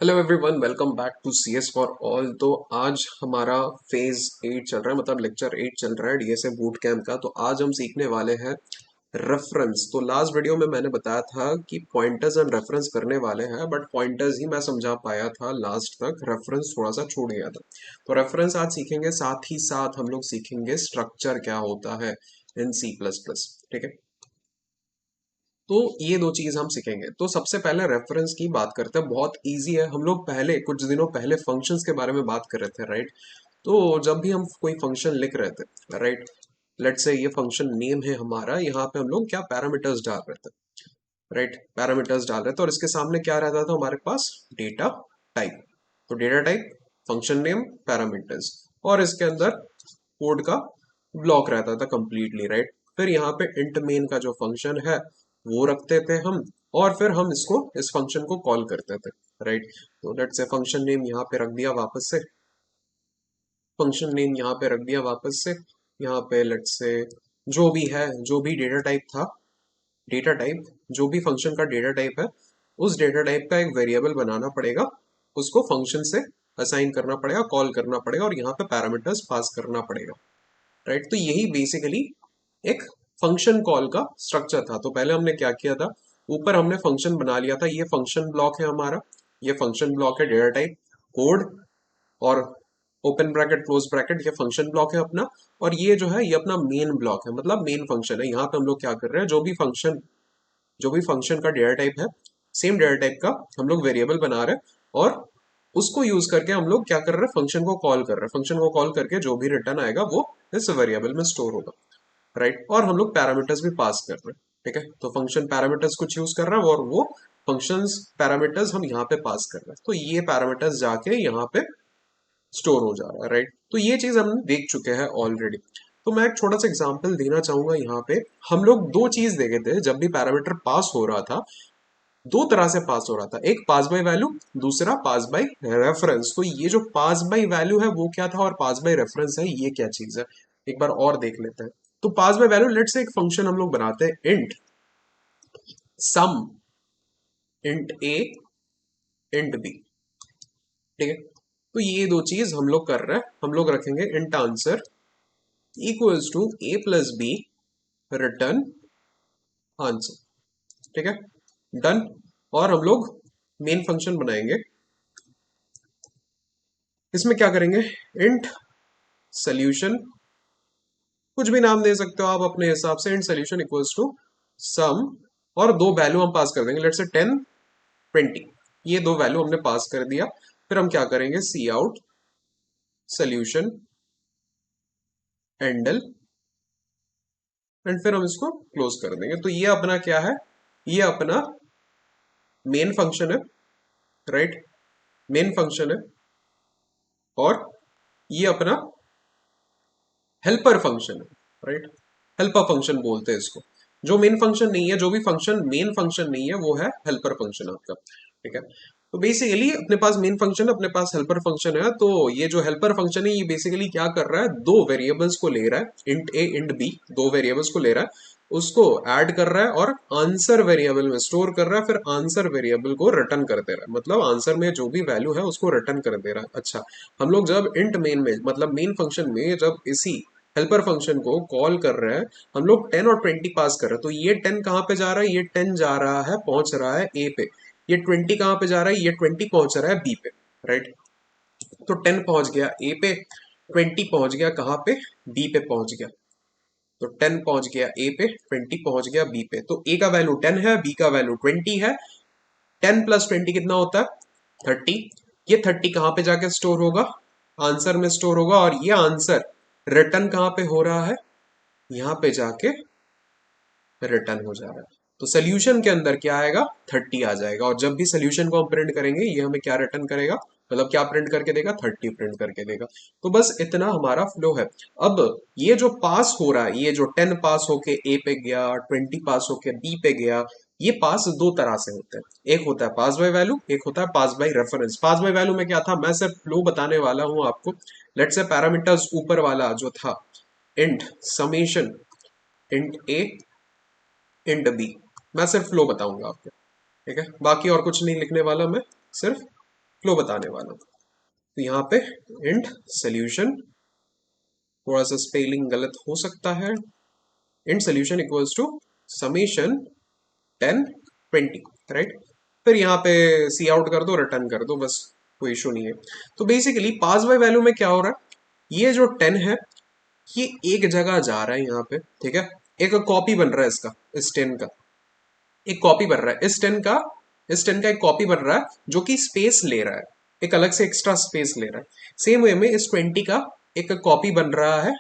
Hello everyone, welcome back to C S for all. तो आज हमारा फेज 8 चल रहा है, मतलब लेक्चर 8 चल रहा है डीएसए बूट कैंप का। तो आज हम सीखने वाले हैं रेफरेंस। तो लास्ट वीडियो में मैंने बताया था कि पॉइंटर्स हम रेफरेंस करने वाले हैं, बट पॉइंटर्स ही मैं समझा पाया था लास्ट तक, रेफरेंस थोड़ा सा छूट गया था। तो रेफरेंस आज सीखेंगे, साथ ही साथ हम लोग सीखेंगे स्ट्रक्चर क्या होता है इन सी प्लस प्लस। ठीक है, तो ये दो चीज हम सीखेंगे। तो सबसे पहले रेफरेंस की बात करते हैं, बहुत इजी है। हम लोग पहले कुछ दिनों पहले फंक्शंस के बारे में बात कर रहे थे, राइट। तो जब भी हम कोई फंक्शन लिख रहे थे, राइट, लेट से ये फंक्शन नेम है हमारा, यहाँ पे हम लोग क्या पैरामीटर्स डाल रहे थे, राइट, पैरामीटर्स डाल रहे थे। और इसके सामने क्या रहता था हमारे पास, डेटा टाइप। तो data type, function name, parameters, और इसके अंदर कोड का ब्लॉक रहता था कंप्लीटली, राइट। फिर यहाँ पे इंट मेन का जो फंक्शन है वो रखते थे हम, और फिर हम इसको इस फंक्शन को कॉल करते थे, राइट। तो लेट से फंक्शन नेम यहाँ पे रख दिया वापस से, फंक्शन नेम यहाँ पे रख दिया वापस से। यहाँ पे लेट से जो भी है, जो भी डेटा टाइप था, डेटा टाइप, जो भी फंक्शन का डेटा टाइप है, उस डेटा टाइप का एक वेरिएबल बनाना पड़ेगा, उसको फंक्शन से असाइन करना पड़ेगा, कॉल करना पड़ेगा, और यहाँ पे पैरामीटर्स पास करना पड़ेगा, राइट। तो यही बेसिकली एक फंक्शन कॉल का स्ट्रक्चर था। तो पहले हमने क्या किया था, ऊपर हमने फंक्शन बना लिया था, ये फंक्शन ब्लॉक है हमारा, ये फंक्शन ब्लॉक है डेटा टाइप कोड, और ओपन ब्रैकेट क्लोज ब्रैकेट ये फंक्शन ब्लॉक है अपना। और ये जो है ये अपना मेन ब्लॉक है, मतलब मेन फंक्शन है। यहाँ पे हम लोग क्या कर रहे हैं, जो भी फंक्शन का डेटा टाइप है, सेम डेटा टाइप का हम लोग वेरिएबल बना रहे हैं, और उसको यूज करके हम लोग क्या कर रहे हैं, फंक्शन को कॉल कर रहे हैं। फंक्शन को कॉल करके जो भी रिटर्न आएगा वो इस वेरिएबल में स्टोर होगा, राइट। और हम लोग पैरामीटर्स भी पास कर रहे हैं, ठीक है। तो फंक्शन पैरामीटर्स कुछ यूज कर रहा है, और वो फंक्शंस पैरामीटर्स हम यहाँ पे पास कर रहे हैं। तो ये पैरामीटर्स जाके यहाँ पे स्टोर हो जा रहा है, राइट। तो ये चीज हम देख चुके हैं ऑलरेडी। तो मैं एक छोटा सा एग्जांपल देना चाहूंगा यहाँ पे। हम लोग दो चीज देखे थे जब भी पैरामीटर पास हो रहा था, दो तरह से पास हो रहा था, एक पास बाय वैल्यू, दूसरा पास बाय रेफरेंस। तो ये जो पास बाय वैल्यू है वो क्या था, और पास बाय रेफरेंस है ये क्या चीज है, एक बार और देख लेते हैं। तो पास बाय वैल्यू, लेट से एक फंक्शन हम लोग बनाते हैं, इंट सम, इंट ए, इंट बी, ठीक है। तो ये दो चीज हम लोग कर रहे हैं। हम लोग रखेंगे int answer equals to A plus B return answer, ठीक है, डन। और हम लोग मेन फंक्शन बनाएंगे, इसमें क्या करेंगे, इंट सोल्यूशन, कुछ भी नाम दे सकते हो आप अपने हिसाब से, int solution equals to some, और दो वैल्यू हम पास कर देंगे, लेट्स से 10 20, ये दो वैल्यू हमने पास कर दिया। फिर हम क्या करेंगे, सी आउट सोल्यूशन एंडल, एंड फिर हम इसको क्लोज कर देंगे। तो ये अपना क्या है, ये अपना मेन फंक्शन है, राइट, मेन फंक्शन है। और ये अपना हेल्पर फंक्शन है, राइट, हेल्पर फंक्शन बोलते हैं इसको। जो मेन फंक्शन नहीं है, जो भी फंक्शन मेन फंक्शन नहीं है, वो है हेल्पर फंक्शन आपका, ठीक है। तो बेसिकली अपने पास मेन फंक्शन है, अपने पास हेल्पर फंक्शन है। तो ये जो हेल्पर फंक्शन है ये बेसिकली क्या कर रहा है, दो वेरिएबल्स को ले रहा है, इंट ए इंट बी, दो वेरिएबल्स को ले रहा है, उसको ऐड कर रहा है और आंसर वेरिएबल में स्टोर कर रहा है, फिर आंसर वेरिएबल को रिटर्न कर दे रहा है, मतलब आंसर में जो भी वैल्यू है उसको रिटर्न कर दे रहा है। अच्छा, हम लोग जब इंट मेन में, मतलब मेन फंक्शन में, जब इसी हेल्पर फंक्शन को कॉल कर रहे हैं, हम लोग 10 और 20 पास कर रहे हैं। तो ये 10 कहाँ पे जा रहा है, ये 10 जा रहा है, पहुंच रहा है ए पे। ये 20 कहाँ पे जा रहा है, ये 20 पहुंच रहा है बी पे, राइट। तो 10 पहुंच गया ए पे, 20 पहुंच गया कहाँ पे, बी पे पहुंच गया। तो 10 पहुंच गया ए पे, 20 पहुंच गया बी पे। तो ए का वैल्यू 10 है, बी का वैल्यू 20 है। 10 प्लस 20 कितना होता है, 30। ये 30 कहाँ पे जाके स्टोर होगा, आंसर में स्टोर होगा। और ये आंसर रिटर्न कहाँ पे हो रहा है, यहाँ पे जाके रिटर्न हो जा रहा है। तो सोल्यूशन के अंदर क्या आएगा, 30 आ जाएगा। और जब भी सोल्यूशन को हम प्रिंट करेंगे, ये हमें क्या रिटर्न करेगा, मतलब क्या प्रिंट करके देगा, 30 प्रिंट करके देगा। तो बस इतना हमारा फ्लो है। अब ये जो पास हो रहा है, ये जो 10 पास होके ए पे गया, 20 पास होके बी पे गया, ये पास दो तरह से होते हैं। एक होता है पास बाय वैल्यू, एक होता है pass by reference. Pass by value में क्या था, मैं सिर्फ फ्लो बताने वाला हूं आपको। लेट्स से पैरामीटर्स ऊपर वाला जो था, इंट समेशन, इंट ए, इंट बी, मैं सिर्फ फ्लो बताऊंगा आपको, ठीक है। बाकी और कुछ नहीं लिखने वाला मैं, सिर्फ फ्लो बताने वाला हूं। तो यहाँ पे इंट सोल्यूशन, थोड़ा सा स्पेलिंग गलत हो सकता है, int solution equals to summation 10 20, right. फिर यहाँ पे सी आउट कर दो, रिटर्न कर दो, बस कोई इशू नहीं है। तो बेसिकली पास बाय वैल्यू में क्या हो रहा है, ये जो 10 है ये एक जगह जा रहा है यहाँ पे, ठीक है। एक कॉपी बन रहा है इसका, इस 10 का एक कॉपी बन रहा है, इस 10 का एक कॉपी बन रहा है जो कि स्पेस ले रहा है, एक अलग से एक्स्ट्रा स्पेस ले रहा है। सेम वे में इस 20 का एक कॉपी बन रहा है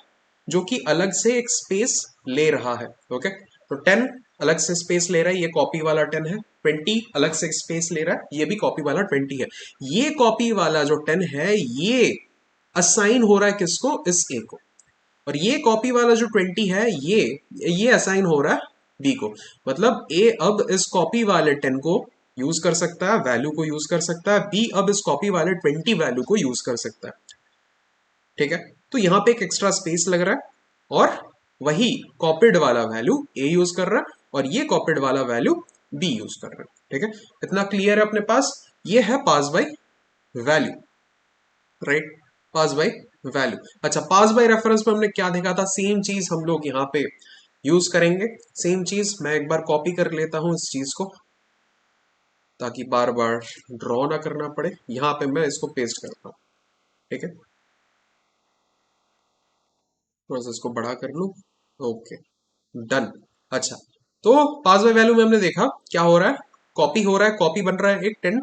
जो कि अलग से एक स्पेस ले रहा है। ओके, तो 10 अलग से स्पेस ले रहा है, ये कॉपी वाला 10 है। 20 अलग से स्पेस ले रहा है, ये भी कॉपी वाला 20 है। ये कॉपी वाला जो 10 है ये असाइन हो रहा है किसको, इस ए को। और ये कॉपी वाला जो 20 है ये असाइन हो रहा है बी को। मतलब ए अब इस कॉपी वाले 10 को यूज कर सकता है, वैल्यू को यूज कर सकता है, बी अब इस कॉपी वाले 20 वैल्यू को यूज कर सकता है, ठीक है। तो यहां पे एक एक्स्ट्रा स्पेस लग रहा है और वही कॉपीड वाला वैल्यू ए यूज कर रहा है और ये कॉपीड वाला वैल्यू बी यूज कर रहा है, ठीक है। इतना क्लियर है अपने पास। ये है pass by value, right, pass by value. अच्छा, पास बाय रेफरेंस में हमने क्या देखा था, सेम चीज हम लोग यहाँ पे यूज करेंगे। सेम चीज मैं एक बार कॉपी कर लेता हूं इस चीज को, ताकि बार बार ड्रॉ ना करना पड़े। यहाँ पे मैं इसको पेस्ट करता हूँ, ठीक है। थोड़ा सा इसको बड़ा कर लूं, ओके, डन। अच्छा, तो पास बाय वैल्यू में हमने देखा क्या हो रहा है, कॉपी हो रहा है, कॉपी बन रहा है एक 10।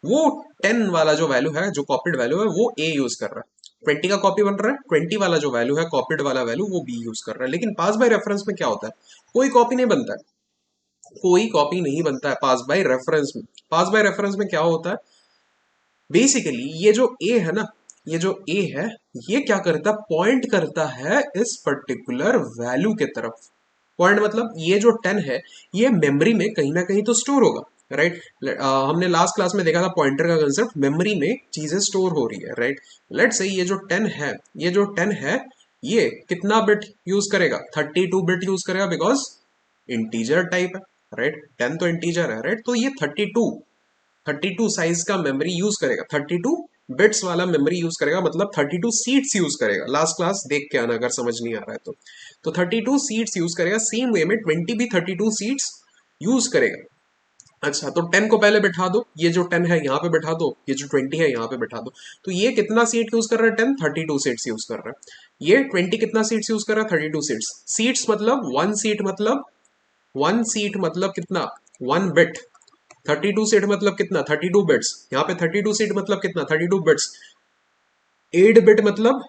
वो 10 वाला जो वैल्यू है, जो कॉपीड वैल्यू है, वो ए यूज कर रहा है। 20 का कॉपी बन रहा है, 20 वाला जो वैल्यू है, कॉपीड वाला वैल्यू, वो बी यूज कर रहा है। लेकिन पास बाय रेफरेंस में क्या होता है, कोई कॉपी नहीं बनता है, कोई कॉपी नहीं बनता है पास बाय रेफरेंस में। पास बाय रेफरेंस में क्या होता है, बेसिकली ये जो ए है ना, ये जो ए है, ये क्या करता है, पॉइंट करता है इस पर्टिकुलर वैल्यू के तरफ। पॉइंट मतलब ये जो 10 है ये मेमोरी में कहीं ना कहीं तो स्टोर होगा, राइट। हमने लास्ट क्लास में देखा था पॉइंटर का कंसेप्ट, मेमोरी में चीजें स्टोर हो रही है, राइट। लेट्स से ये जो 10 है, ये जो 10 है ये कितना बिट यूज करेगा, 32 बिट यूज करेगा, बिकॉज इंटीजर टाइप है, राइट। 10 तो इंटीजर है, राइट। तो ये 32 साइज का मेमोरी यूज करेगा, 32 बिट्स वाला मेमोरी यूज करेगा, मतलब 32 सीट्स यूज करेगा। लास्ट क्लास देख के आना अगर समझ नहीं आ रहा है तो 32 सीट्स यूज करेगा। सेम वे में 20 भी 32 सीट्स यूज करेगा। अच्छा, तो 10 को पहले बैठा दो, ये जो 10 है यहाँ पे बैठा दो, ये जो 20 है यहाँ पे बैठा दो। तो ये कितना सीट यूज कर रहा है, 10 32 सीट्स यूज कर रहा है। ये 20 कितना सीट्स यूज कर रहा है, 32 सीट्स। सीट्स मतलब वन सीट मतलब कितना, 1 बिट। 32 सीट मतलब कितना, 32 बिट्स। यहाँ पे 32 सीट मतलब कितना, 32 बिट्स। 8 बिट मतलब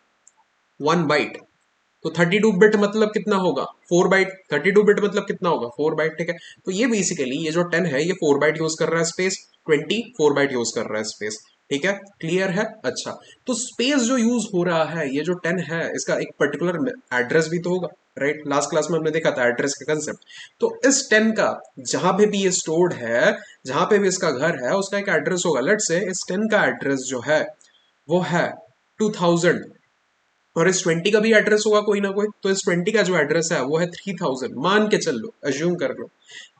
1 बाइट। तो 32 बिट मतलब कितना होगा, 4 बाइट। 32 बिट मतलब कितना होगा, 4 बाइट, ठीक है। तो ये बेसिकली ये जो 10 है ये 4 बाइट यूज कर रहा है स्पेस, 20 4 बाइट यूज कर रहा है स्पेस, ठीक है। क्लियर है। अच्छा, तो स्पेस जो यूज हो रहा है, ये जो 10 है इसका एक पर्टिकुलर एड्रेस भी तो होगा, राइट। लास्ट क्लास में हमने देखा था एड्रेस का कंसेप्ट। तो इस 10 का जहां पे भी ये स्टोर्ड है, जहां पे भी इसका घर है, उसका एक एड्रेस होगा। लेट से इस 10 का एड्रेस जो है वो है 2000, और इस 20 का भी एड्रेस होगा कोई ना कोई। तो इस 20 का जो एड्रेस है वो है 3000, मान के चल लो, अज्यूम कर लो।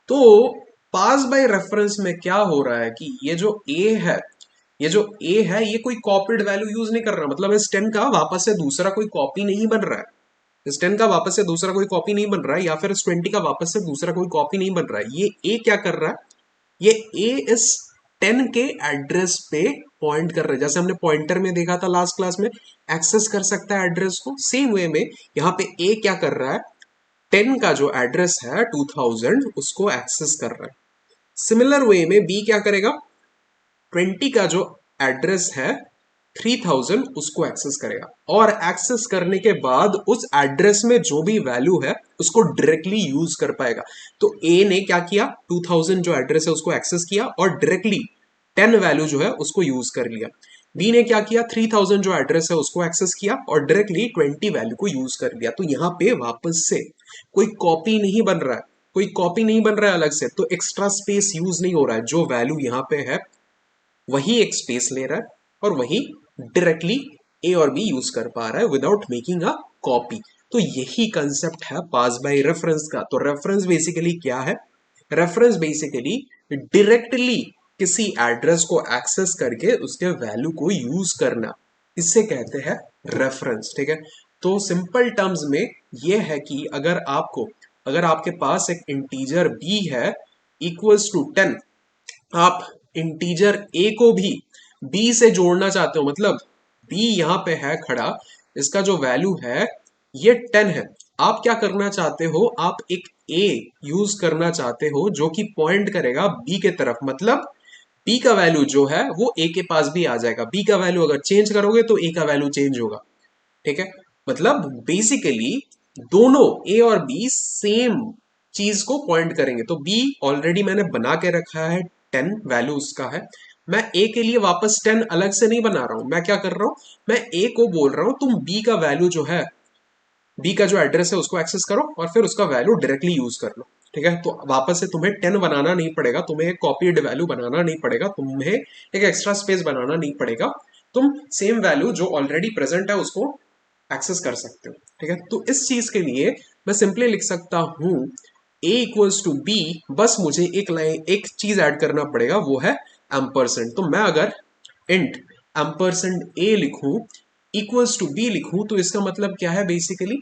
तो पास बाय रेफरेंस में क्या हो रहा है कि ये जो ए है, ये जो ए है ये कोई कॉपीड वैल्यू यूज नहीं कर रहा, मतलब इस 10 का वापस से दूसरा कोई कॉपी नहीं बन रहा है। इस 10 का वापस से दूसरा कोई कॉपी नहीं बन रहा है, या फिर इस 20 का वापस से दूसरा कोई कॉपी नहीं बन रहा है। ये ए क्या कर रहा है, ये ए इस 10 के एड्रेस पे पॉइंट कर रहे हैं। जैसे हमने पॉइंटर में देखा था लास्ट क्लास में, एक्सेस कर सकता है एड्रेस को। सेम वे में यहाँ पे ए क्या कर रहा है, 10 का जो एड्रेस है 2000 उसको एक्सेस कर रहा है। सिमिलर वे में बी क्या करेगा, 20 का जो एड्रेस है 3000 उसको एक्सेस करेगा, और एक्सेस करने के बाद उस एड्रेस में जो भी वैल्यू है उसको डायरेक्टली यूज कर पाएगा। तो ए ने क्या किया, 2000 जो एड्रेस है उसको एक्सेस किया और डायरेक्टली 10 वैल्यू जो है उसको यूज कर लिया। बी ने क्या किया, 3000 जो एड्रेस है उसको एक्सेस किया और डायरेक्टली 20 वैल्यू को यूज कर लिया। तो यहाँ पे वापस से कोई कॉपी नहीं बन रहा है, कोई कॉपी नहीं बन रहा है अलग से, तो एक्स्ट्रा स्पेस यूज नहीं हो रहा है। जो वैल्यू यहाँ पे है वही एक स्पेस ले रहा है और वही डायरेक्टली ए और बी यूज कर पा रहा है विदाउट मेकिंग अ कॉपी। तो यही कंसेप्ट है पास बाय रेफरेंस का। तो रेफरेंस बेसिकली क्या है, रेफरेंस बेसिकली डायरेक्टली किसी एड्रेस को एक्सेस करके उसके वैल्यू को यूज करना, इससे कहते हैं रेफरेंस। ठीक है, तो सिंपल टर्म्स में ये है कि अगर आपके पास एक इंटीजर b है इक्वल्स टू 10, आप इंटीजर a को भी b से जोड़ना चाहते हो, मतलब b यहां पे है खड़ा, इसका जो वैल्यू है ये 10 है। आप क्या करना चाहते हो, आप एक a यूज करना चाहते हो जो कि पॉइंट करेगा b के तरफ, मतलब b का वैल्यू जो है वो a के पास भी आ जाएगा। b का वैल्यू अगर चेंज करोगे तो a का वैल्यू चेंज होगा। ठीक है, मतलब बेसिकली दोनों a और b सेम चीज को पॉइंट करेंगे। तो b ऑलरेडी मैंने बना के रखा है, 10 वैल्यू उसका है। मैं a के लिए वापस 10 अलग से नहीं बना रहा हूं, मैं क्या कर रहा हूं, मैं a को बोल रहा हूं तुम b का वैल्यू जो है, b का जो एड्रेस है उसको एक्सेस करो और फिर उसका वैल्यू डायरेक्टली यूज कर लो। ठीक है, तो वापस से तुम्हें 10 बनाना नहीं पड़ेगा, तुम्हें एक कॉपीड वैल्यू बनाना नहीं पड़ेगा, तुम्हें एक एक्स्ट्रा स्पेस बनाना नहीं पड़ेगा। तुम सेम वैल्यू जो ऑलरेडी प्रेजेंट है उसको एक्सेस कर सकते हो। ठीक है, तो इस चीज के लिए मैं सिंपली लिख सकता हूं a इक्वल्स टू b, बस मुझे एक लाइन एक चीज ऐड करना पड़ेगा, वो है एम्परसेंड। तो मैं अगर इंट एम्परसेंड a लिखूं इक्वल्स टू b लिखूं तो इसका मतलब क्या है, बेसिकली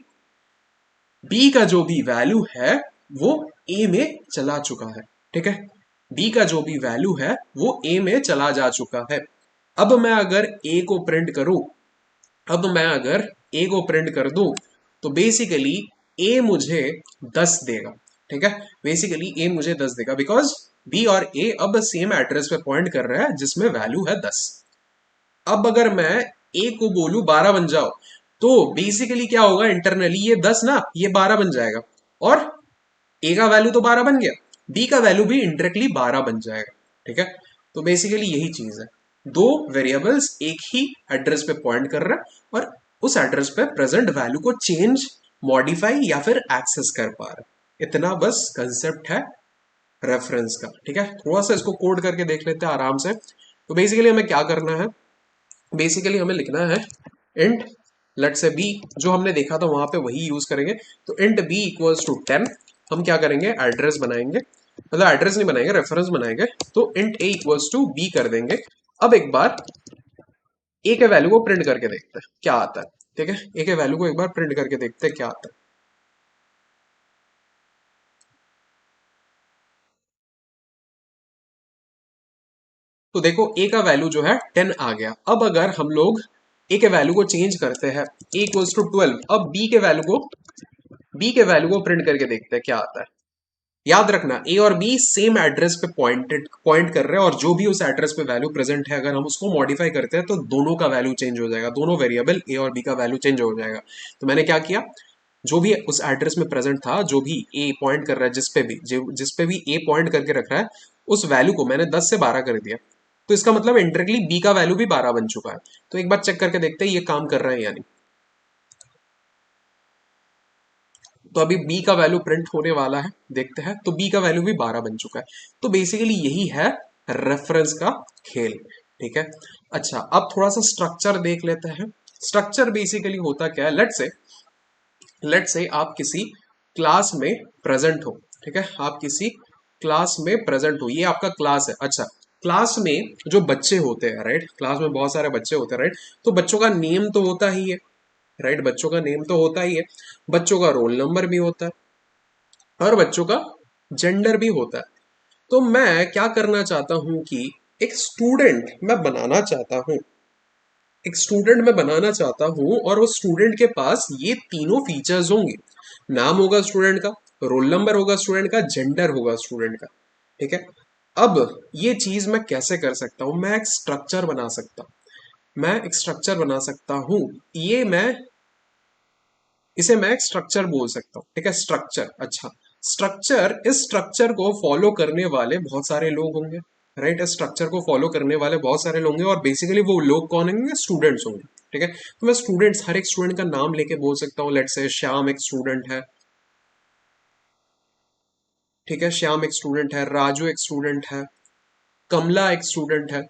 b का जो भी वैल्यू है वो a में चला चुका है। ठीक है, b का जो भी वैल्यू है वो a में चला जा चुका है। अब मैं अगर a को प्रिंट करूं, अब मैं अगर a को प्रिंट कर दूं तो बेसिकली a मुझे 10 देगा। ठीक है, बेसिकली a मुझे 10 देगा बिकॉज b और a अब सेम एड्रेस पे पॉइंट कर रहा है जिसमें वैल्यू है 10। अब अगर मैं a को बोलूं 12 बन जाओ तो बेसिकली क्या होगा, इंटरनली ये 10 ना ये 12 बन जाएगा, और a का वैल्यू तो 12 बन गया, b का वैल्यू भी इंडायरेक्टली 12 बन जाएगा। ठीक है, तो बेसिकली यही चीज है, दो वेरिएबल्स एक ही एड्रेस पे पॉइंट कर रहा है और उस एड्रेस पे प्रेजेंट वैल्यू को चेंज, मॉडिफाई या फिर एक्सेस कर पा रहा है। इतना बस कंसेप्ट है रेफरेंस का। ठीक है, थोड़ा सा इसको कोड करके देख लेते हैं आराम से। तो बेसिकली हमें क्या करना है, बेसिकली हमें लिखना है इंट लेट से बी, जो हमने देखा था वहां पे वही यूज करेंगे। तो इंट बी इक्वल्स टू 10, हम क्या करेंगे एड्रेस बनाएंगे, मतलब एड्रेस नहीं बनाएंगे रेफरेंस बनाएंगे। तो int A equals to B कर देंगे। अब एक बार ए के वैल्यू को प्रिंट करके देखते हैं क्या आता है। ठीक है, ए के वैल्यू को एक बार प्रिंट करके देखते हैं क्या आता है। तो देखो ए का वैल्यू जो है 10 आ गया। अब अगर हम लोग ए के वैल्यू को चेंज करते हैं, ए इक्वल्स टू 12, अब बी के वैल्यू को प्रिंट करके देखते हैं क्या आता है। याद रखना ए और बी सेम एड्रेस पे पॉइंट कर रहे हैं और जो भी उस एड्रेस पे वैल्यू प्रेजेंट है अगर हम उसको मॉडिफाई करते हैं तो दोनों का वैल्यू चेंज हो जाएगा, दोनों वेरिएबल ए और बी का वैल्यू चेंज हो जाएगा। तो मैंने क्या किया, जो भी उस एड्रेस में प्रेजेंट था, जो भी ए पॉइंट कर रहा है, जिस पे भी ए पॉइंट करके रख रहा है, उस वैल्यू को मैंने 10 से 12 कर दिया। तो इसका मतलब इंडायरेक्टली बी का वैल्यू भी 12 बन चुका है। तो एक बार चेक करके देखते हैं ये काम कर रहा है या नहीं। तो अभी b का वैल्यू प्रिंट होने वाला है, देखते हैं। तो b का वैल्यू भी 12 बन चुका है। तो बेसिकली यही है रेफरेंस का खेल। ठीक है, अच्छा अब थोड़ा सा स्ट्रक्चर देख लेते हैं। स्ट्रक्चर बेसिकली होता क्या है, लेट से आप किसी क्लास में प्रेजेंट हो। ठीक है, आप किसी क्लास में प्रेजेंट हो, ये आपका क्लास है। अच्छा, क्लास में जो बच्चे होते हैं, राइट, क्लास में बहुत सारे बच्चे होते हैं, राइट, तो बच्चों का नेम तो होता ही है, राइट, बच्चों का नेम तो होता ही है, बच्चों का रोल नंबर भी होता है और बच्चों का जेंडर भी होता है। तो मैं क्या करना चाहता हूं कि एक स्टूडेंट मैं बनाना चाहता हूं, एक स्टूडेंट मैं बनाना चाहता हूं और उस स्टूडेंट के पास ये तीनों फीचर्स होंगे। नाम होगा स्टूडेंट का, रोल नंबर होगा स्टूडेंट का, जेंडर होगा स्टूडेंट का। ठीक है, अब ये चीज मैं कैसे कर सकता हूं, मैं एक स्ट्रक्चर बना सकता हूं, मैं एक स्ट्रक्चर बना सकता हूं। ये मैं इसे मैं एक स्ट्रक्चर बोल सकता हूँ। ठीक है, स्ट्रक्चर। अच्छा, स्ट्रक्चर, इस स्ट्रक्चर को फॉलो करने वाले बहुत सारे लोग होंगे, राइट, इस स्ट्रक्चर को फॉलो करने वाले बहुत सारे लोग होंगे और बेसिकली वो लोग कौन होंगे, स्टूडेंट्स होंगे। ठीक है, तो मैं स्टूडेंट्स, हर एक स्टूडेंट का नाम लेके बोल सकता हूँ। लेट से श्याम एक स्टूडेंट है। ठीक है, श्याम एक स्टूडेंट है, राजू एक स्टूडेंट है, कमला एक स्टूडेंट है।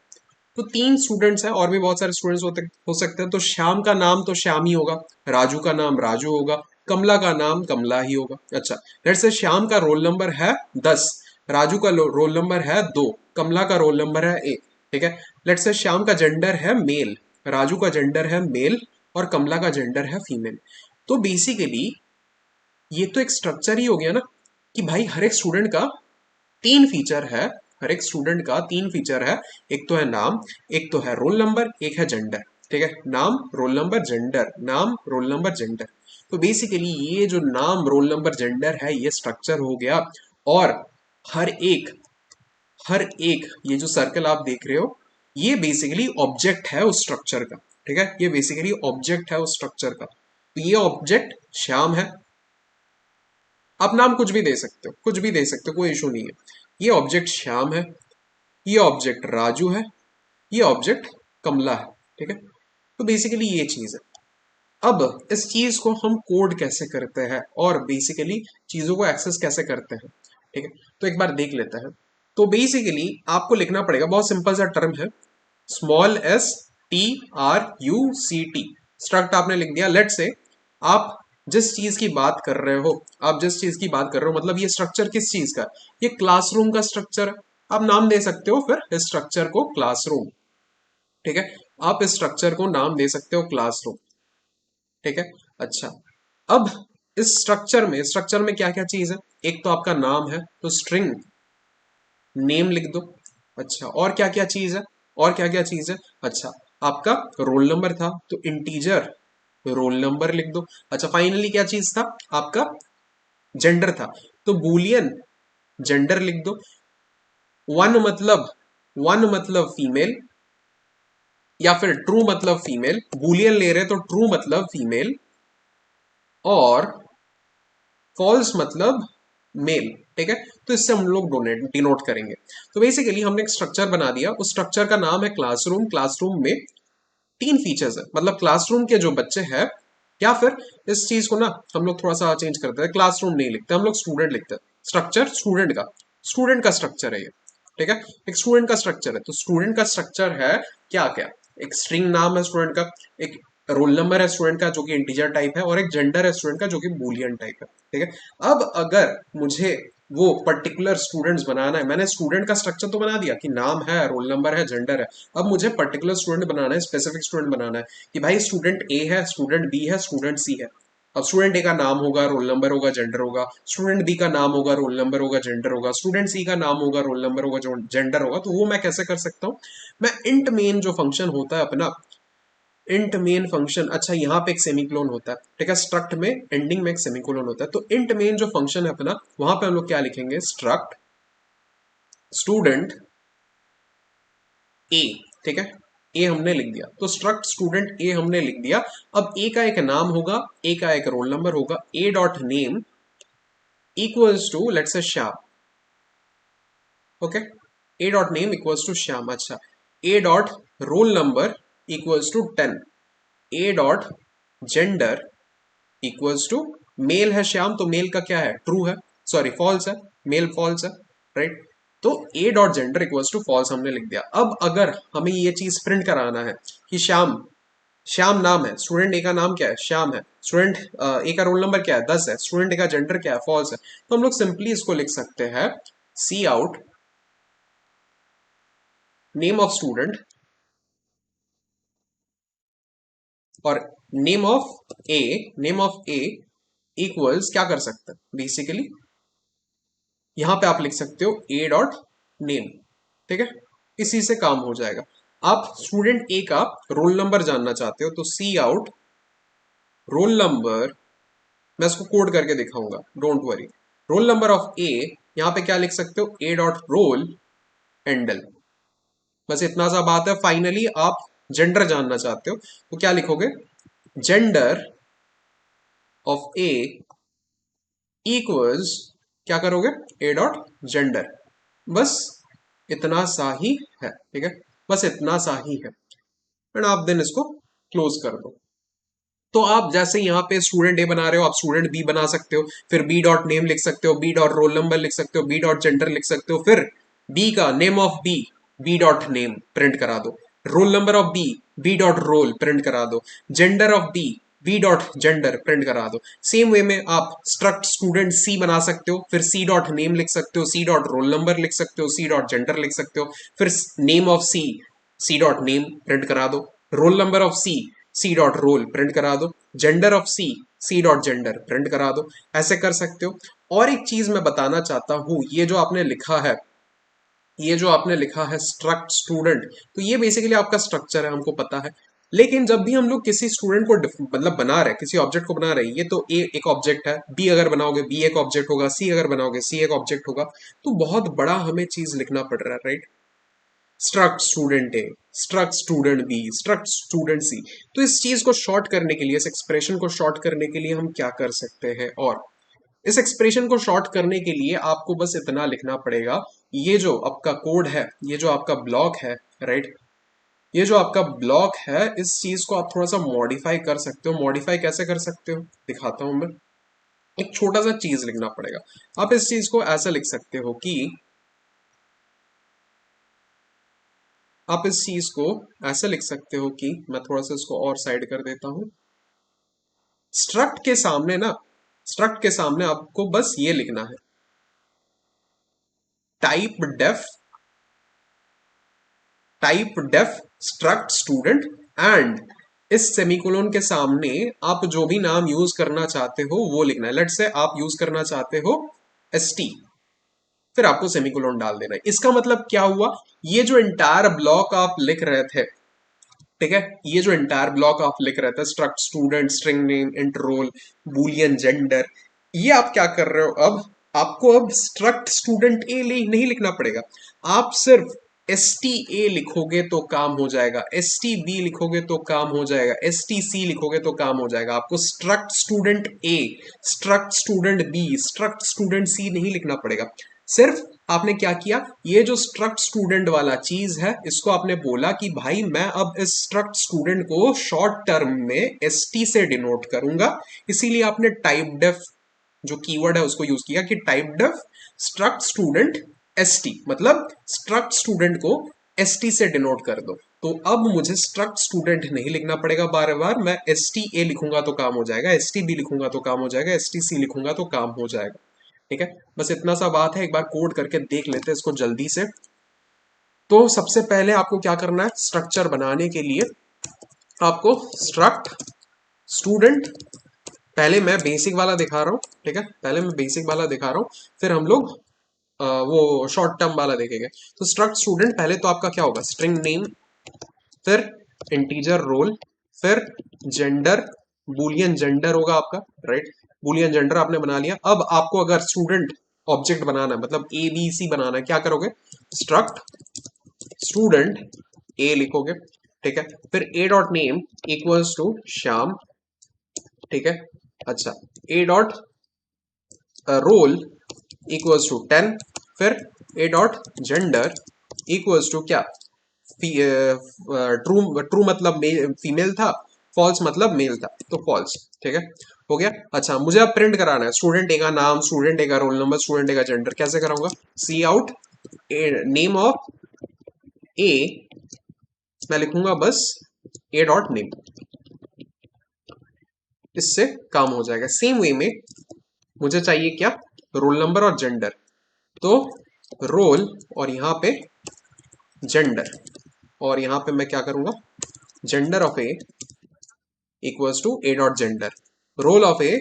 तो तीन स्टूडेंट्स हैं और भी बहुत सारे स्टूडेंट्स हो सकते हैं। तो श्याम का नाम तो श्याम ही होगा, राजू का नाम राजू होगा, कमला का नाम कमला ही होगा। अच्छा, लेट्स से श्याम का रोल नंबर है 10, राजू का रोल नंबर है 2, कमला का रोल नंबर है ए, ठीक है। लेट्स से श्याम का जेंडर है मेल, राजू का जेंडर है मेल और कमला का जेंडर है फीमेल। तो बेसिकली ये तो एक स्ट्रक्चर ही हो गया ना कि भाई हर एक स्टूडेंट का तीन फीचर है, हर एक स्टूडेंट का तीन फीचर है। एक तो है नाम, एक तो है रोल नंबर, एक है जेंडर, ठीक है। नाम रोल नंबर जेंडर, नाम रोल नंबर जेंडर। तो बेसिकली ये जो नाम रोल नंबर जेंडर है ये स्ट्रक्चर हो गया। और हर एक हर एक ये जो सर्कल आप देख रहे हो ये बेसिकली ऑब्जेक्ट है उस स्ट्रक्चर का, ठीक है। ये बेसिकली ऑब्जेक्ट है उस स्ट्रक्चर का। तो ये ऑब्जेक्ट श्याम है। आप नाम कुछ भी दे सकते हो, कुछ भी दे सकते हो, कोई इशू नहीं है। ये ऑब्जेक्ट श्याम है, ये ऑब्जेक्ट राजू है, ये ऑब्जेक्ट कमला है, ठीक है। तो बेसिकली ये चीज है। अब इस चीज को हम कोड कैसे करते हैं और बेसिकली चीजों को एक्सेस कैसे करते हैं, ठीक है। तो एक बार देख लेते हैं। तो बेसिकली आपको लिखना पड़ेगा, बहुत सिंपल सा टर्म है, small S T R U C T. Struct आपने लिख दिया। लेट से आप जिस चीज की बात कर रहे हो, आप जिस चीज की बात कर रहे हो, मतलब ये स्ट्रक्चर किस चीज का, ये क्लासरूम का स्ट्रक्चर है। आप नाम दे सकते हो फिर इस स्ट्रक्चर को क्लासरूम, ठीक है। आप इस स्ट्रक्चर को नाम दे सकते हो क्लासरूम, ठीक है। अच्छा, अब इस स्ट्रक्चर में क्या क्या चीज है, एक तो आपका नाम है तो स्ट्रिंग नेम लिख दो। अच्छा, और क्या क्या चीज है, और क्या क्या चीज है, अच्छा आपका रोल नंबर था तो इंटीजर रोल नंबर लिख दो। अच्छा, फाइनली क्या चीज था, आपका जेंडर था तो बूलियन जेंडर लिख दो। वन मतलब वन मतलब फीमेल या फिर ट्रू मतलब फीमेल, बूलियन ले रहे तो ट्रू मतलब फीमेल और फॉल्स मतलब मेल, ठीक है। तो इससे हम लोग डोनेट डिनोट करेंगे। तो बेसिकली हमने एक स्ट्रक्चर बना दिया, उस स्ट्रक्चर का नाम है क्लासरूम। क्लासरूम में तीन फीचर्स है, मतलब क्लासरूम के जो बच्चे हैं, या फिर इस चीज को ना हम लोग थोड़ा सा चेंज करते हैं, क्लासरूम नहीं लिखते हम लोग, स्टूडेंट लिखते हैं। स्ट्रक्चर स्टूडेंट का स्ट्रक्चर है ये, ठीक है। एक स्टूडेंट का स्ट्रक्चर है, तो स्टूडेंट का स्ट्रक्चर है क्या क्या, एक स्ट्रिंग नाम है स्टूडेंट का, एक रोल नंबर है स्टूडेंट का जो कि इंटीजर टाइप है, और एक जेंडर है स्टूडेंट का जो कि बूलियन टाइप है, ठीक है। अब अगर मुझे वो पर्टिकुलर स्टूडेंट्स बनाना है, मैंने स्टूडेंट का स्ट्रक्चर तो बना दिया कि नाम है, रोल नंबर है, जेंडर है। अब मुझे पर्टिकुलर स्टूडेंट बनाना है, स्पेसिफिक स्टूडेंट बनाना है कि भाई स्टूडेंट ए है, स्टूडेंट बी है, स्टूडेंट सी है। अब स्टूडेंट ए का नाम होगा, रोल नंबर होगा, जेंडर होगा। स्टूडेंट बी का नाम होगा, रोल नंबर होगा, जेंडर होगा। स्टूडेंट सी का नाम होगा, रोल नंबर होगा, जेंडर होगा। तो वो मैं कैसे कर सकता हूँ, मैं इंट मेन जो फंक्शन होता है अपना, इंट मेन फंक्शन, अच्छा यहाँ पे एक सेमीकोलन होता है, ठीक है। स्ट्रक्ट में एंडिंग में एक सेमीकोलन होता है, तो इंट मेन जो फंक्शन है अपना, वहां पे हम लोग क्या लिखेंगे, स्ट्रक्ट स्टूडेंट ए, ठीक है। ए हमने लिख दिया, तो स्ट्रक्ट स्टूडेंट ए हमने लिख दिया। अब ए का एक नाम होगा, ए का एक रोल नंबर होगा, A dot name equals to let's say Shyam, okay. A dot name equals to Shyam. अच्छा, A dot roll number equals to 10, A dot gender equals to, male है श्याम तो मेल का क्या है, ट्रू है, सॉरी फॉल्स है, male false है, right. तो A dot gender equals to false हमने लिख दिया। अब अगर हमें ये चीज प्रिंट कराना है कि श्याम, श्याम नाम है, स्टूडेंट ए का नाम क्या है, श्याम है, स्टूडेंट ए का रोल नंबर क्या है, 10 है, स्टूडेंट ए का जेंडर क्या है, फॉल्स है। तो हम लोग सिंपली इसको लिख सकते हैं, सी आउट नेम ऑफ स्टूडेंट और नेम ऑफ ए इक्वल्स क्या कर सकते हैं, बेसिकली यहां पे आप लिख सकते हो ए डॉट नेम, ठीक है। इसी से काम हो जाएगा। आप स्टूडेंट ए का रोल नंबर जानना चाहते हो तो सी आउट रोल नंबर, मैं इसको कोड करके दिखाऊंगा, don't worry. Roll number of A, यहां पे क्या लिख सकते हो, ए डॉट रोल एंडल, बस इतना सा बात है। फाइनली आप जेंडर जानना चाहते हो तो क्या लिखोगे, जेंडर ऑफ ए इक्वल्स, क्या करोगे, ए डॉट जेंडर, बस इतना सा ही है, ठीक है। बस इतना सा ही है, एंड आप देन इसको क्लोज कर दो। तो आप जैसे यहाँ पे स्टूडेंट ए बना रहे हो, आप स्टूडेंट बी बना सकते हो, फिर बी डॉट नेम लिख सकते हो, बी डॉट रोल नंबर लिख सकते हो, बी डॉट जेंडर लिख सकते हो, फिर बी का name of B, B dot name print करा दो, roll number of B, B dot roll print करा दो, gender of B, V dot gender print करा दो। सेम वे में आप स्ट्रक्ट स्टूडेंट सी बना सकते हो, फिर सी डॉट नेम लिख सकते हो, सी डॉट रोल नंबर लिख सकते हो, सी डॉट जेंडर लिख सकते हो, फिर name of C, C dot name print करा दो, roll number of C, C dot roll print करा दो, gender of C, C dot gender print करा दो। ऐसे कर सकते हो। और एक चीज मैं बताना चाहता हूं, ये जो आपने लिखा है स्ट्रक्ट स्टूडेंट, तो ये बेसिकली आपका स्ट्रक्चर है, हमको पता है। लेकिन जब भी हम लोग किसी स्टूडेंट को मतलब बना रहे हैं, किसी ऑब्जेक्ट को बना रहे हैं, ये तो ए एक ऑब्जेक्ट है, बी अगर बनाओगे बी एक ऑब्जेक्ट होगा, सी अगर बनाओगे सी एक ऑब्जेक्ट होगा, तो बहुत बड़ा हमें चीज लिखना पड़ रहा है, right. Struct student A, struct student B, struct student C. तो इस चीज को शॉर्ट करने के लिए, इस एक्सप्रेशन को शॉर्ट करने के लिए हम क्या कर सकते हैं, और इस एक्सप्रेशन को शॉर्ट करने के लिए आपको बस इतना लिखना पड़ेगा, ये जो आपका कोड है, ये जो आपका ब्लॉक है, राइट, ये जो आपका ब्लॉक है, इस चीज को आप थोड़ा सा मॉडिफाई कर सकते हो। मॉडिफाई कैसे कर सकते हो दिखाता हूं मैं। एक छोटा सा चीज लिखना पड़ेगा। आप इस चीज को ऐसा लिख सकते हो कि, आप इस चीज को ऐसे लिख सकते हो कि, मैं थोड़ा सा इसको और साइड कर देता हूं। स्ट्रक्ट के सामने ना, स्ट्रक्ट के सामने आपको बस ये लिखना है, typedef, typedef struct student and, इस सेमीकोलन के सामने आप जो भी नाम यूज करना चाहते हो वो लिखना है। लेट से आप यूज करना चाहते हो एसटी, फिर आपको सेमीकोलन डाल देना है। इसका मतलब क्या हुआ, ये जो एंटायर ब्लॉक आप लिख रहे थे, ठीक है, ये जो एंटायर ब्लॉक आप लिख रहे थे, struct student, string name, int roll, boolean gender, ये आप क्या कर रहे हो, अब आपको अब स्ट्रक्ट स्टूडेंट ए नहीं लिखना पड़ेगा। आप सिर्फ एस टी ए लिखोगे तो काम हो जाएगा, एस टी बी लिखोगे तो काम हो जाएगा, एस टी सी लिखोगे तो काम हो जाएगा। आपको struct student A, struct student B, struct student C नहीं लिखना पड़ेगा। सिर्फ आपने क्या किया, ये जो स्ट्रक्ट स्टूडेंट वाला चीज है, इसको आपने बोला कि भाई मैं अब इस स्ट्रक्ट स्टूडेंट को शॉर्ट टर्म में एस टी से डिनोट करूंगा, इसीलिए आपने टाइप डेफ जो कीवर्ड है उसको यूज किया कि typedef struct student ST, मतलब स्ट्रक्ट स्टूडेंट को एसटी से डिनोट कर दो। तो अब मुझे स्ट्रक्ट स्टूडेंट नहीं लिखना पड़ेगा बार बार, मैं एस टी ए लिखूंगा तो काम हो जाएगा, एस टी बी लिखूंगा तो काम हो जाएगा, एस टी सी लिखूंगा तो काम हो जाएगा। ठीक है, बस इतना सा बात है। एक बार कोड करके देख लेते हैं इसको जल्दी से। तो सबसे पहले आपको क्या करना है, स्ट्रक्चर बनाने के लिए आपको स्ट्रक्ट स्टूडेंट, पहले मैं बेसिक वाला दिखा रहा हूँ, ठीक है, पहले मैं बेसिक वाला दिखा रहा हूँ, फिर हम लोग वो शॉर्ट टर्म वाला देखेंगे। तो स्ट्रक्ट स्टूडेंट पहले तो आपका क्या होगा, स्ट्रिंग नेम, फिर इंटीजर रोल, फिर जेंडर, बूलियन जेंडर होगा आपका, राइट, बूलियन जेंडर आपने बना लिया। अब आपको अगर स्टूडेंट ऑब्जेक्ट बनाना है, मतलब ए बी सी बनाना है, क्या करोगे, स्ट्रक्ट स्टूडेंट ए लिखोगे, ठीक है, फिर A dot name equals to Shyam, ठीक है, अच्छा, A dot roll equals to 10, फिर A dot gender equals to क्या, ट्रू, ट्रू मतलब फीमेल था, फॉल्स मतलब मेल था, तो फॉल्स, ठीक है, हो गया। अच्छा, मुझे अब प्रिंट कराना है स्टूडेंट ए का नाम, स्टूडेंट ए का रोल नंबर, स्टूडेंट ए का जेंडर, कैसे कराऊंगा, सी आउट नेम ऑफ ए, मैं लिखूंगा बस ए डॉट नेम, इससे काम हो जाएगा। सेम वे में मुझे चाहिए क्या, रोल नंबर और जेंडर, तो रोल और यहां पे जेंडर, और यहां पे मैं क्या करूंगा, gender of A equals to A dot gender, roll of A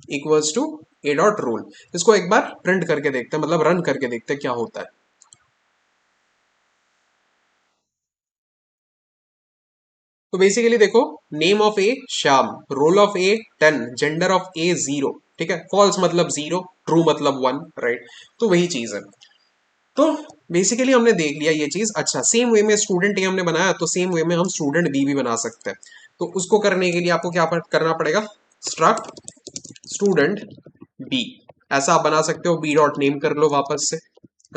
equals to A dot roll. इसको एक बार प्रिंट करके देखते हैं, मतलब रन करके देखते हैं क्या होता है। तो बेसिकली देखो, name of A Shyam, roll of A 10, gender of ए 0, ठीक है, फॉल्स मतलब 0, ट्रू मतलब 1, राइट, तो वही चीज है। तो बेसिकली हमने देख लिया ये चीज। अच्छा, सेम वे में स्टूडेंट ए हमने बनाया, तो सेम वे में हम स्टूडेंट बी भी बना सकते हैं। तो उसको करने के लिए आपको क्या करना पड़ेगा, स्ट्रक्ट स्टूडेंट बी, ऐसा आप बना सकते हो, बी डॉट नेम कर लो वापस से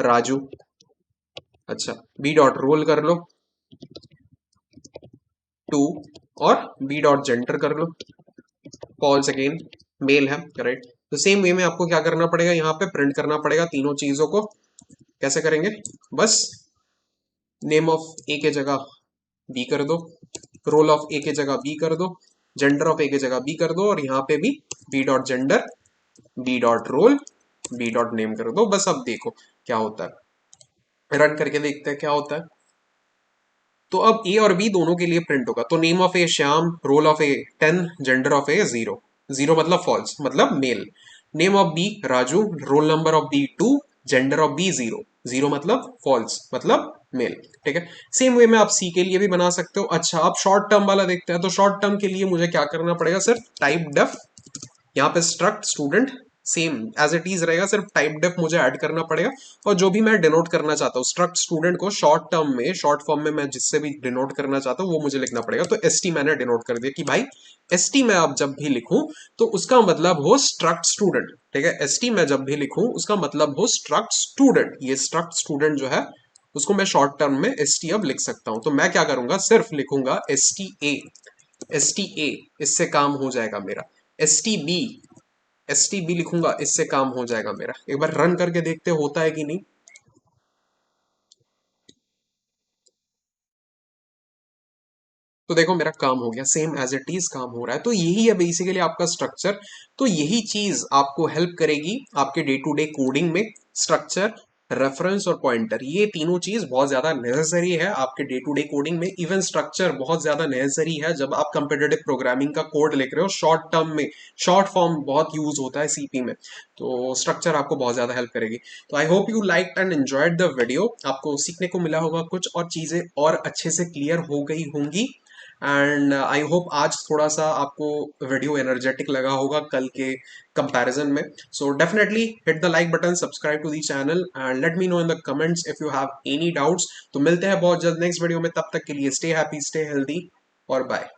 राजू, अच्छा, बी डॉट रोल कर लो 2, और बी डॉट जेंडर कर लो, फॉल्स अगेन, मेल है, राइट। तो सेम वे में आपको क्या करना पड़ेगा, यहाँ पे प्रिंट करना पड़ेगा तीनों चीजों को। कैसे करेंगे, बस नेम ऑफ ए के जगह बी कर दो, रोल ऑफ ए के जगह बी कर दो, जेंडर ऑफ ए की जगह बी कर दो और यहाँ पे भी B dot gender, B dot roll, B dot name कर दो। बस अब देखो क्या होता है, रन करके देखते हैं क्या होता है। तो अब ए और बी दोनों के लिए प्रिंट होगा। तो name of A Shyam, roll of A 10, gender of ए 0, 0 मतलब फॉल्स मतलब male. Name of b Raju, roll number of b 2, gender of b 0, 0 मतलब फॉल्स मतलब मेल। ठीक है, सेम वे में आप सी के लिए भी बना सकते हो। अच्छा, अब शॉर्ट टर्म वाला देखते हैं। तो शॉर्ट टर्म के लिए मुझे क्या करना पड़ेगा, सिर्फ टाइप डेफ, यहाँ पे struct student same as it is रहेगा, सिर्फ टाइप डेफ मुझे ऐड करना पड़ेगा। और जो भी मैं डिनोट करना चाहता हूँ स्ट्रक्ट स्टूडेंट को शॉर्ट टर्म में, शॉर्ट फॉर्म में मैं जिससे भी डिनोट करना चाहता हूँ वो मुझे लिखना पड़ेगा। तो एस टी मैंने डिनोट कर दिया कि भाई एस टी मैं अब जब भी लिखूं तो उसका मतलब हो स्ट्रक्ट स्टूडेंट। ठीक है, एस टी मैं जब भी लिखूं उसका मतलब हो स्ट्रक्ट स्टूडेंट। ये स्ट्रक्ट स्टूडेंट जो है उसको मैं शॉर्ट टर्म में एस टी अब लिख सकता हूं। तो मैं क्या करूंगा, सिर्फ लिखूंगा S T A, S T A, इससे काम हो जाएगा मेरा। S T B, S T B लिखूंगा, इससे काम हो जाएगा मेरा। एक बार रन करके देखते होता है कि नहीं। तो देखो मेरा काम हो गया, सेम एज इट इज काम हो रहा है। तो यही है बेसिकली आपका स्ट्रक्चर। तो यही चीज आपको हेल्प करेगी आपके डे टू डे कोडिंग में। स्ट्रक्चर, रेफरेंस और पॉइंटर, ये तीनों चीज बहुत ज्यादा नेसेसरी है आपके डे टू डे कोडिंग में। इवन स्ट्रक्चर बहुत ज्यादा नेसेसरी है जब आप कंपिटिटिव प्रोग्रामिंग का कोड लिख रहे हो शॉर्ट टर्म में। शॉर्ट फॉर्म बहुत यूज होता है सीपी में, तो स्ट्रक्चर आपको बहुत ज्यादा हेल्प करेगी। तो I hope you like and enjoyed the video. आपको सीखने को मिला होगा कुछ और चीजें और अच्छे से क्लियर हो गई होंगी। एंड आई होप आज थोड़ा सा आपको वीडियो एनर्जेटिक लगा होगा कल के कंपैरिजन में। So definitely hit the like button, subscribe to the channel and let me know in the comments if you have any doubts. तो मिलते हैं बहुत जल्द नेक्स्ट वीडियो में, तब तक के लिए स्टे हैप्पी, स्टे हेल्दी और बाय।